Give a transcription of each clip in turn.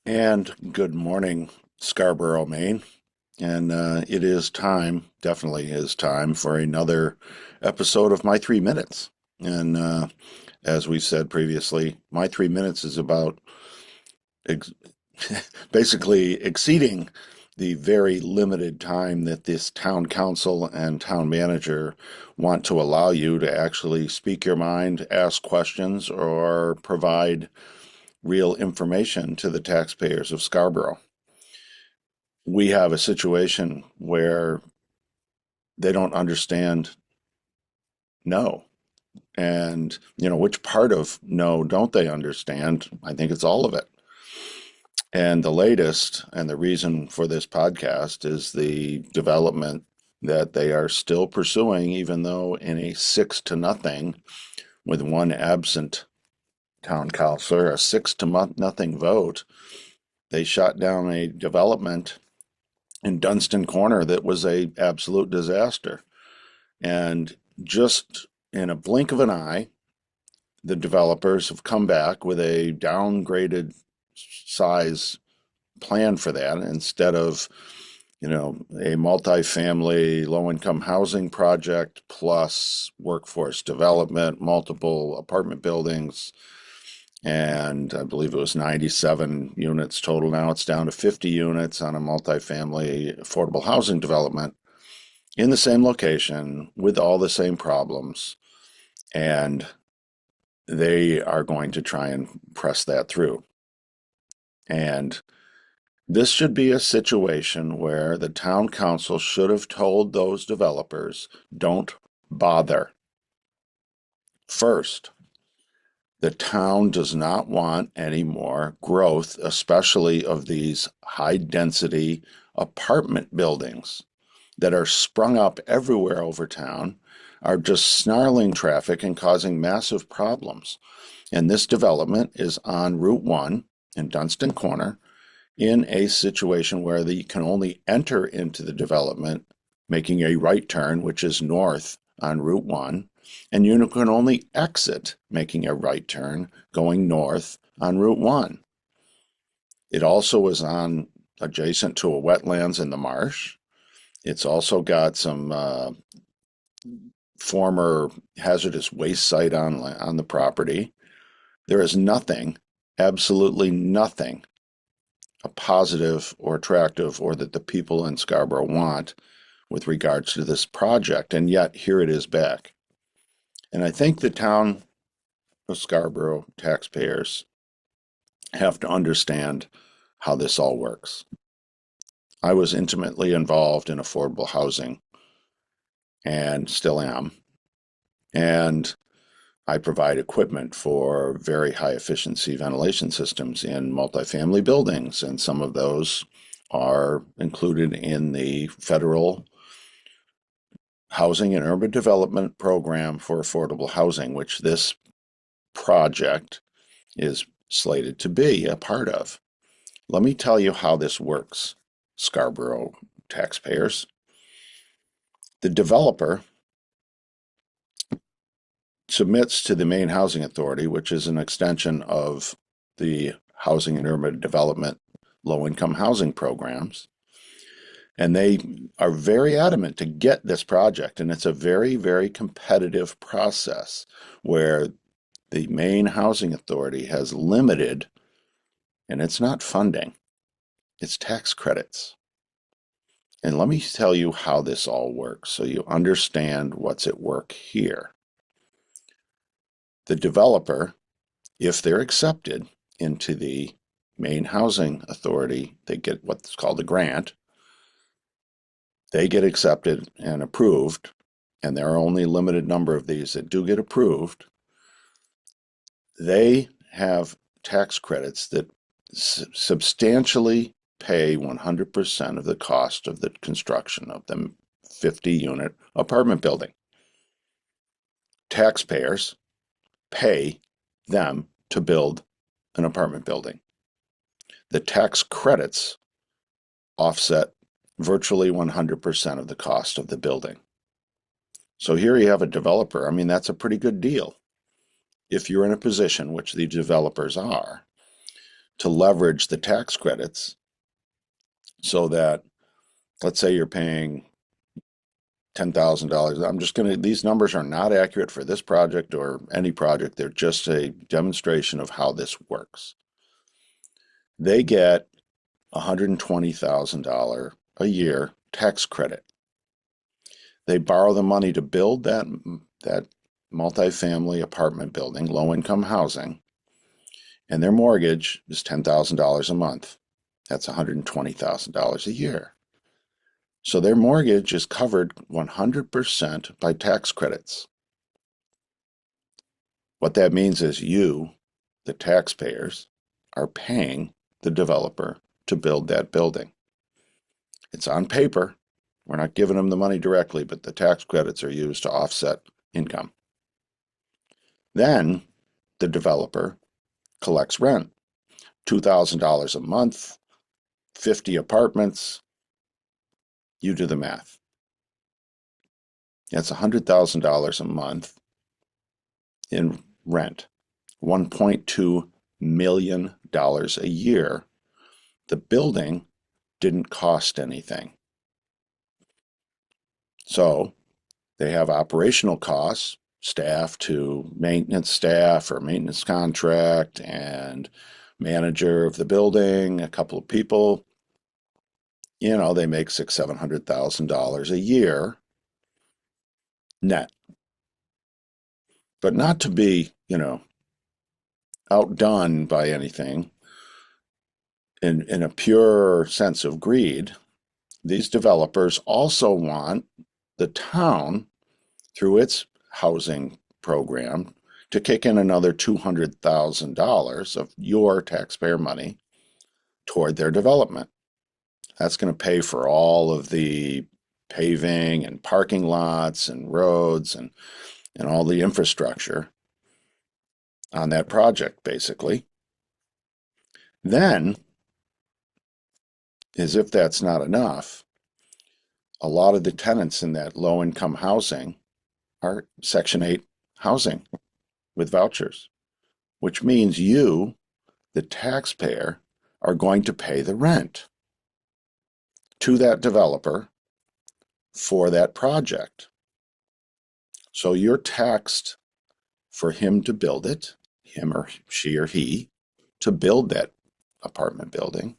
And good morning, Scarborough, Maine. And it is time, definitely is time for another episode of My 3 Minutes. And as we said previously, My 3 Minutes is about ex basically exceeding the very limited time that this town council and town manager want to allow you to actually speak your mind, ask questions, or provide real information to the taxpayers of Scarborough. We have a situation where they don't understand no. And, which part of no don't they understand? I think it's all of it. And the latest, and the reason for this podcast is the development that they are still pursuing, even though in a 6-0 with one absent town councilor, a 6-0 vote, they shot down a development in Dunstan Corner that was a absolute disaster. And just in a blink of an eye, the developers have come back with a downgraded size plan for that instead of, a multifamily low-income housing project plus workforce development, multiple apartment buildings, and I believe it was 97 units total. Now it's down to 50 units on a multifamily affordable housing development in the same location with all the same problems. And they are going to try and press that through. And this should be a situation where the town council should have told those developers, don't bother. First, the town does not want any more growth, especially of these high density apartment buildings that are sprung up everywhere over town, are just snarling traffic and causing massive problems. And this development is on Route 1 in Dunstan Corner in a situation where you can only enter into the development making a right turn, which is north on Route 1, and you can only exit making a right turn going north on Route 1. It also is on adjacent to a wetlands in the marsh. It's also got some former hazardous waste site on the property. There is nothing, absolutely nothing, a positive or attractive or that the people in Scarborough want with regards to this project. And yet here it is back. And I think the town of Scarborough taxpayers have to understand how this all works. I was intimately involved in affordable housing and still am. And I provide equipment for very high efficiency ventilation systems in multifamily buildings, and some of those are included in the federal Housing and Urban Development Program for Affordable Housing, which this project is slated to be a part of. Let me tell you how this works, Scarborough taxpayers. The developer submits to the Maine Housing Authority, which is an extension of the Housing and Urban Development low-income housing programs. And they are very adamant to get this project. And it's a very, very competitive process where the Maine Housing Authority has limited, and it's not funding, it's tax credits. And let me tell you how this all works so you understand what's at work here. The developer, if they're accepted into the Maine Housing Authority, they get what's called a grant. They get accepted and approved, and there are only a limited number of these that do get approved. They have tax credits that substantially pay 100% of the cost of the construction of the 50-unit apartment building. Taxpayers pay them to build an apartment building. The tax credits offset virtually 100% of the cost of the building. So here you have a developer. I mean, that's a pretty good deal if you're in a position, which the developers are, to leverage the tax credits so that, let's say you're paying $10,000. These numbers are not accurate for this project or any project. They're just a demonstration of how this works. They get $120,000 a year tax credit. They borrow the money to build that multifamily apartment building, low-income housing, and their mortgage is $10,000 a month. That's $120,000 a year. So their mortgage is covered 100% by tax credits. What that means is you, the taxpayers, are paying the developer to build that building. It's on paper. We're not giving them the money directly, but the tax credits are used to offset income. Then the developer collects rent, $2,000 a month, 50 apartments. You do the math. That's $100,000 a month in rent, $1.2 million a year. The building didn't cost anything. So they have operational costs, staff to maintenance staff or maintenance contract, and manager of the building, a couple of people. They make $600,000-$700,000 a year net. But not to be, outdone by anything in a pure sense of greed, these developers also want the town, through its housing program, to kick in another $200,000 of your taxpayer money toward their development. That's going to pay for all of the paving and parking lots and roads and all the infrastructure on that project, basically. Then, as if that's not enough, a lot of the tenants in that low-income housing are Section 8 housing with vouchers, which means you, the taxpayer, are going to pay the rent to that developer for that project. So you're taxed for him to build it, him or she or he, to build that apartment building.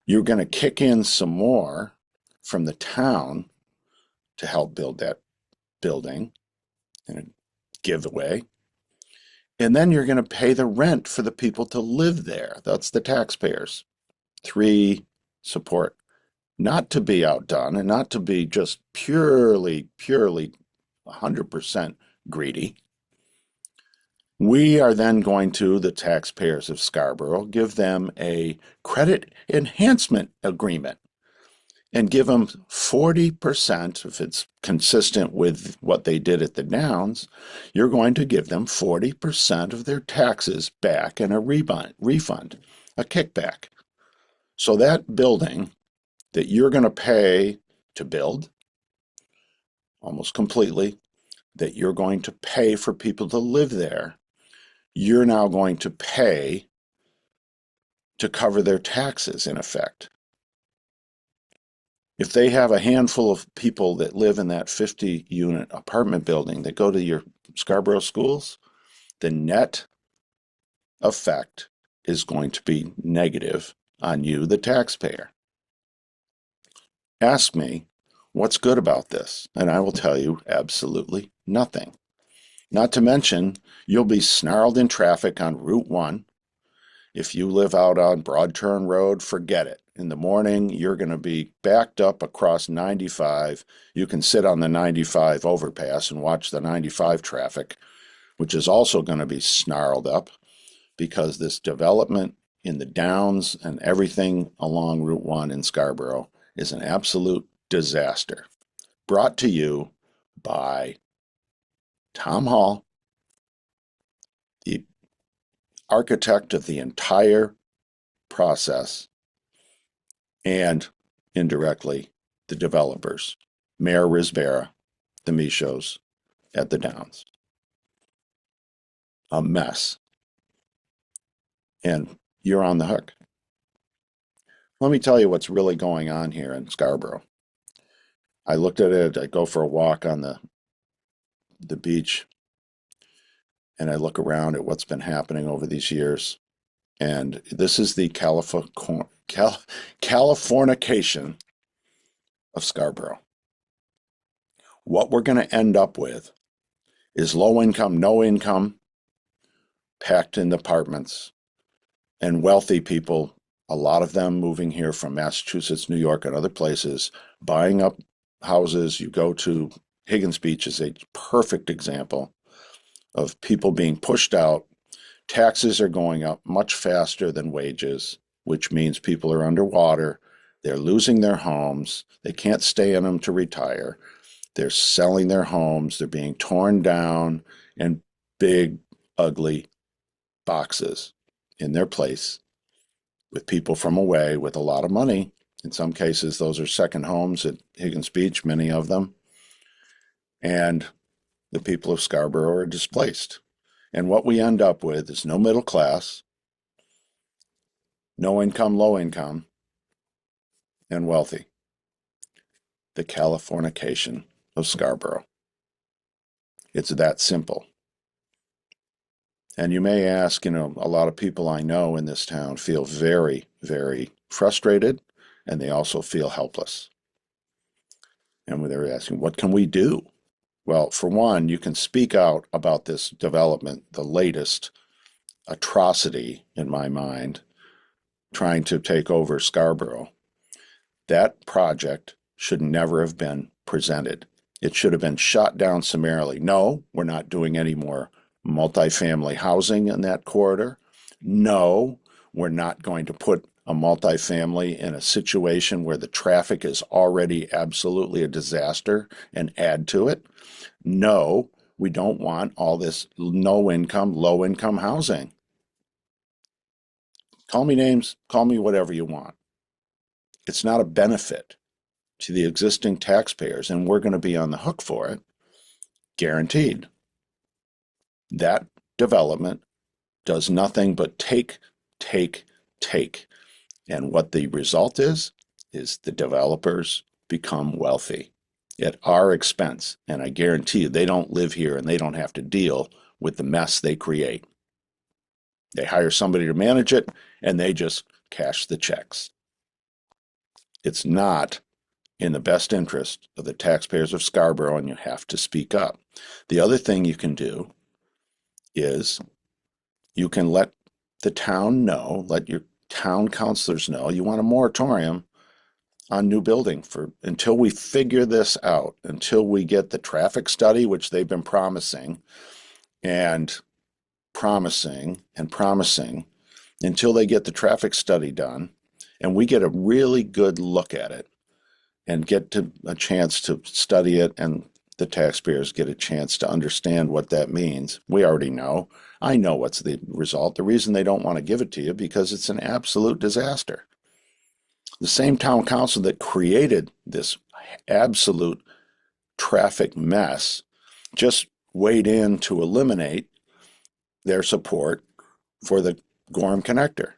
You're going to kick in some more from the town to help build that building in a giveaway. And then you're going to pay the rent for the people to live there. That's the taxpayers. 3, support. Not to be outdone and not to be just purely 100% greedy. We are then going to, the taxpayers of Scarborough, give them a credit enhancement agreement and give them 40%, if it's consistent with what they did at the Downs, you're going to give them 40% of their taxes back in a refund, a kickback. So that building that you're going to pay to build almost completely, that you're going to pay for people to live there, you're now going to pay to cover their taxes, in effect. If they have a handful of people that live in that 50-unit apartment building that go to your Scarborough schools, the net effect is going to be negative on you, the taxpayer. Ask me what's good about this, and I will tell you absolutely nothing. Not to mention, you'll be snarled in traffic on Route 1. If you live out on Broad Turn Road, forget it. In the morning, you're going to be backed up across 95. You can sit on the 95 overpass and watch the 95 traffic, which is also going to be snarled up because this development in the Downs and everything along Route 1 in Scarborough is an absolute disaster. Brought to you by Tom Hall, the architect of the entire process, and indirectly the developers, Mayor Risbara, the Michos at the Downs. A mess. And you're on the hook. Let me tell you what's really going on here in Scarborough. I looked at it, I go for a walk on the beach, and I look around at what's been happening over these years. And this is the Californication of Scarborough. What we're going to end up with is low income, no income, packed in apartments, and wealthy people, a lot of them moving here from Massachusetts, New York, and other places, buying up houses. You go to Higgins Beach is a perfect example of people being pushed out. Taxes are going up much faster than wages, which means people are underwater. They're losing their homes. They can't stay in them to retire. They're selling their homes. They're being torn down in big, ugly boxes in their place with people from away with a lot of money. In some cases, those are second homes at Higgins Beach, many of them. And the people of Scarborough are displaced. And what we end up with is no middle class, no income, low income, and wealthy. The Californication of Scarborough. It's that simple. And you may ask, a lot of people I know in this town feel very, very frustrated, and they also feel helpless. And they're asking, what can we do? Well, for one, you can speak out about this development, the latest atrocity in my mind, trying to take over Scarborough. That project should never have been presented. It should have been shot down summarily. No, we're not doing any more multifamily housing in that corridor. No, we're not going to put a multifamily in a situation where the traffic is already absolutely a disaster and add to it. No, we don't want all this no income, low income housing. Call me names, call me whatever you want. It's not a benefit to the existing taxpayers, and we're going to be on the hook for it, guaranteed. That development does nothing but take, take, take. And what the result is the developers become wealthy at our expense. And I guarantee you, they don't live here and they don't have to deal with the mess they create. They hire somebody to manage it and they just cash the checks. It's not in the best interest of the taxpayers of Scarborough, and you have to speak up. The other thing you can do is you can let the town know, let your town councilors know you want a moratorium on new building for until we figure this out, until we get the traffic study, which they've been promising and promising and promising, until they get the traffic study done and we get a really good look at it and get to a chance to study it and the taxpayers get a chance to understand what that means. We already know. I know what's the result. The reason they don't want to give it to you because it's an absolute disaster. The same town council that created this absolute traffic mess just weighed in to eliminate their support for the Gorham Connector,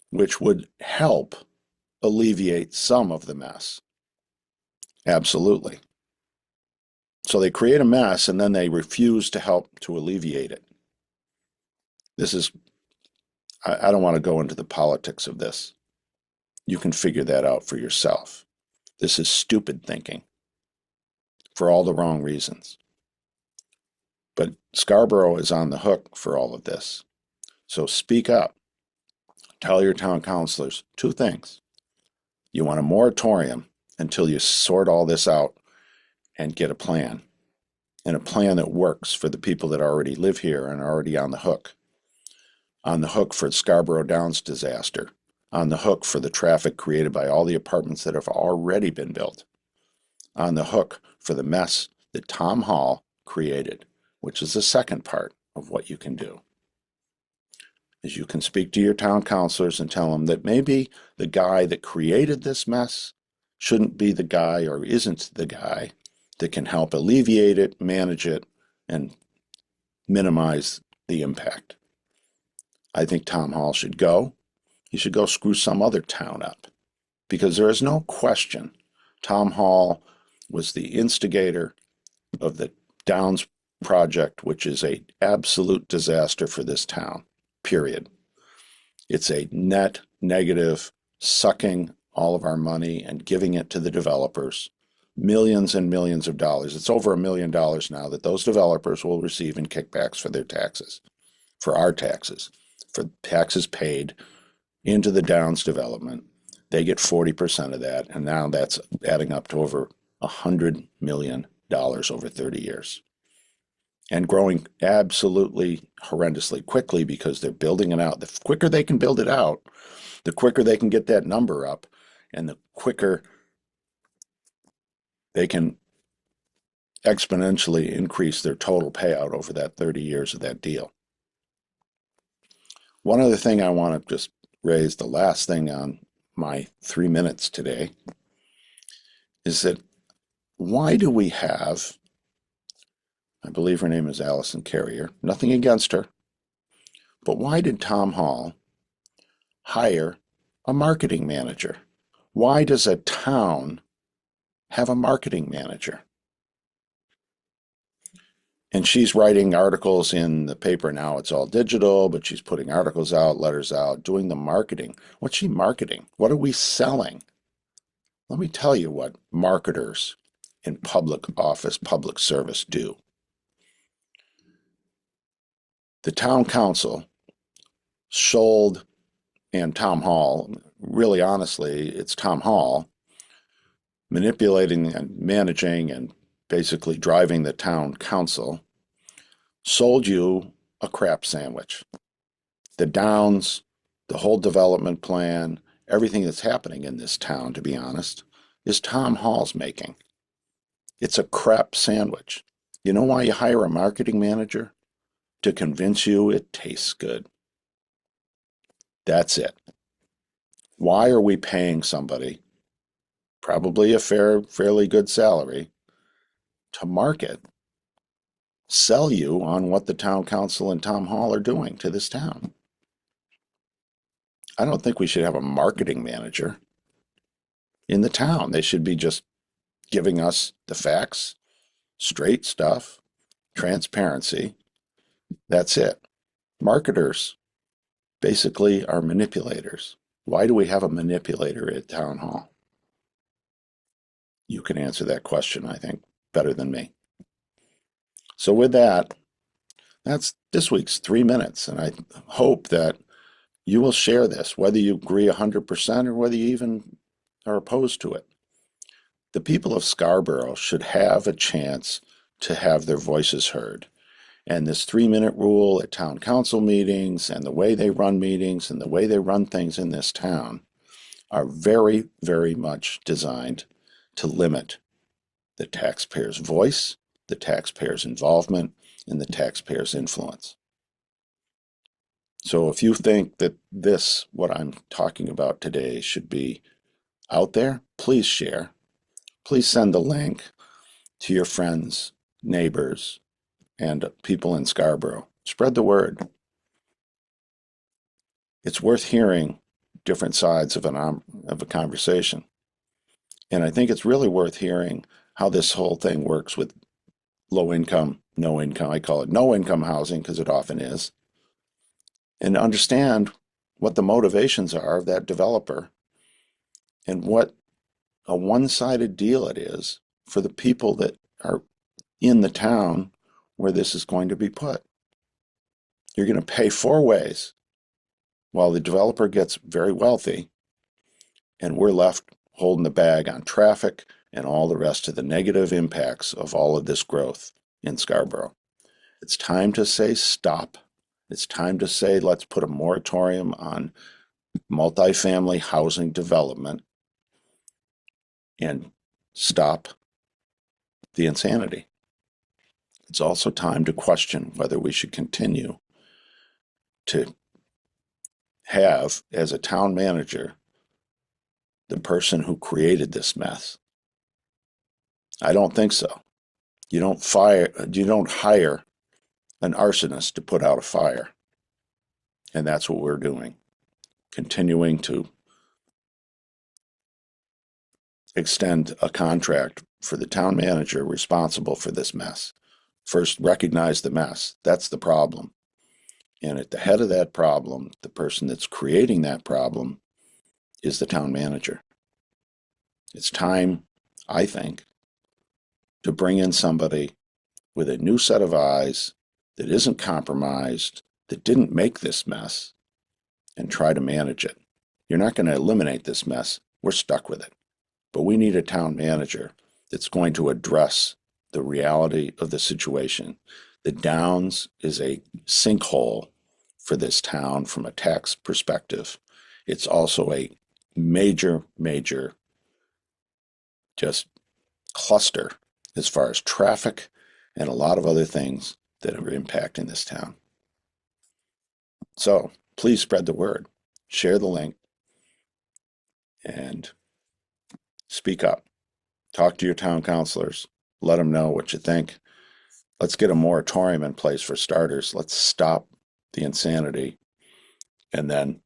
which would help alleviate some of the mess. Absolutely. So they create a mess and then they refuse to help to alleviate it. This is, I don't want to go into the politics of this. You can figure that out for yourself. This is stupid thinking for all the wrong reasons. But Scarborough is on the hook for all of this. So speak up. Tell your town councilors two things. You want a moratorium until you sort all this out and get a plan. And a plan that works for the people that already live here and are already on the hook. On the hook for Scarborough Downs disaster. On the hook for the traffic created by all the apartments that have already been built. On the hook for the mess that Tom Hall created, which is the second part of what you can do. Is you can speak to your town councilors and tell them that maybe the guy that created this mess shouldn't be the guy or isn't the guy that can help alleviate it, manage it, and minimize the impact. I think Tom Hall should go. You should go screw some other town up because there is no question Tom Hall was the instigator of the Downs project, which is a absolute disaster for this town, period. It's a net negative, sucking all of our money and giving it to the developers. Millions and millions of dollars. It's over $1 million now that those developers will receive in kickbacks for their taxes, for our taxes, for taxes paid into the Downs development. They get 40% of that, and now that's adding up to over $100 million over 30 years. And growing absolutely horrendously quickly because they're building it out. The quicker they can build it out, the quicker they can get that number up, and the quicker they can exponentially increase their total payout over that 30 years of that deal. One other thing I want to just raise, the last thing on my 3 minutes today, is that why do we have, I believe her name is Allison Carrier, nothing against her, but why did Tom Hall hire a marketing manager? Why does a town have a marketing manager? And she's writing articles in the paper now. It's all digital, but she's putting articles out, letters out, doing the marketing. What's she marketing? What are we selling? Let me tell you what marketers in public office, public service do. The town council sold, and Tom Hall, really honestly, it's Tom Hall manipulating and managing and basically driving the town council, sold you a crap sandwich. The Downs, the whole development plan, everything that's happening in this town, to be honest, is Tom Hall's making. It's a crap sandwich. You know why you hire a marketing manager? To convince you it tastes good. That's it. Why are we paying somebody, probably a fairly good salary, to market, sell you on what the town council and Tom Hall are doing to this town? I don't think we should have a marketing manager in the town. They should be just giving us the facts, straight stuff, transparency. That's it. Marketers basically are manipulators. Why do we have a manipulator at town hall? You can answer that question, I think, better than me. So with that, that's this week's 3 minutes, and I hope that you will share this, whether you agree 100% or whether you even are opposed to it. The people of Scarborough should have a chance to have their voices heard. And this 3 minute rule at town council meetings and the way they run meetings and the way they run things in this town are very, very much designed to limit the taxpayer's voice, the taxpayer's involvement, and the taxpayer's influence. So if you think that this, what I'm talking about today, should be out there, please share. Please send the link to your friends, neighbors, and people in Scarborough. Spread the word. It's worth hearing different sides of a conversation. And I think it's really worth hearing how this whole thing works with low income, no income. I call it no income housing because it often is. And understand what the motivations are of that developer and what a one-sided deal it is for the people that are in the town where this is going to be put. You're going to pay 4 ways while the developer gets very wealthy, and we're left holding the bag on traffic and all the rest of the negative impacts of all of this growth in Scarborough. It's time to say stop. It's time to say let's put a moratorium on multifamily housing development and stop the insanity. It's also time to question whether we should continue to have, as a town manager, the person who created this mess. I don't think so. You don't hire an arsonist to put out a fire. And that's what we're doing. continuing to extend a contract for the town manager responsible for this mess. First, recognize the mess. That's the problem. And at the head of that problem, the person that's creating that problem is the town manager. It's time, I think, to bring in somebody with a new set of eyes that isn't compromised, that didn't make this mess, and try to manage it. You're not going to eliminate this mess. We're stuck with it. But we need a town manager that's going to address the reality of the situation. The Downs is a sinkhole for this town from a tax perspective. It's also a major, major just cluster as far as traffic and a lot of other things that are impacting this town. So please spread the word, share the link, and speak up. Talk to your town councilors. Let them know what you think. Let's get a moratorium in place for starters. Let's stop the insanity and then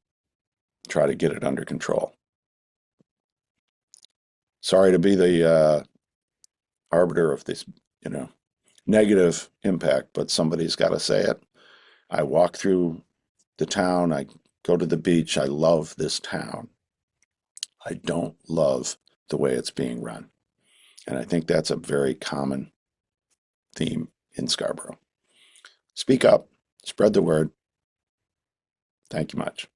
try to get it under control. Sorry to be the arbiter of this, negative impact, but somebody's got to say it. I walk through the town. I go to the beach. I love this town. I don't love the way it's being run. And I think that's a very common theme in Scarborough. Speak up, spread the word. Thank you much.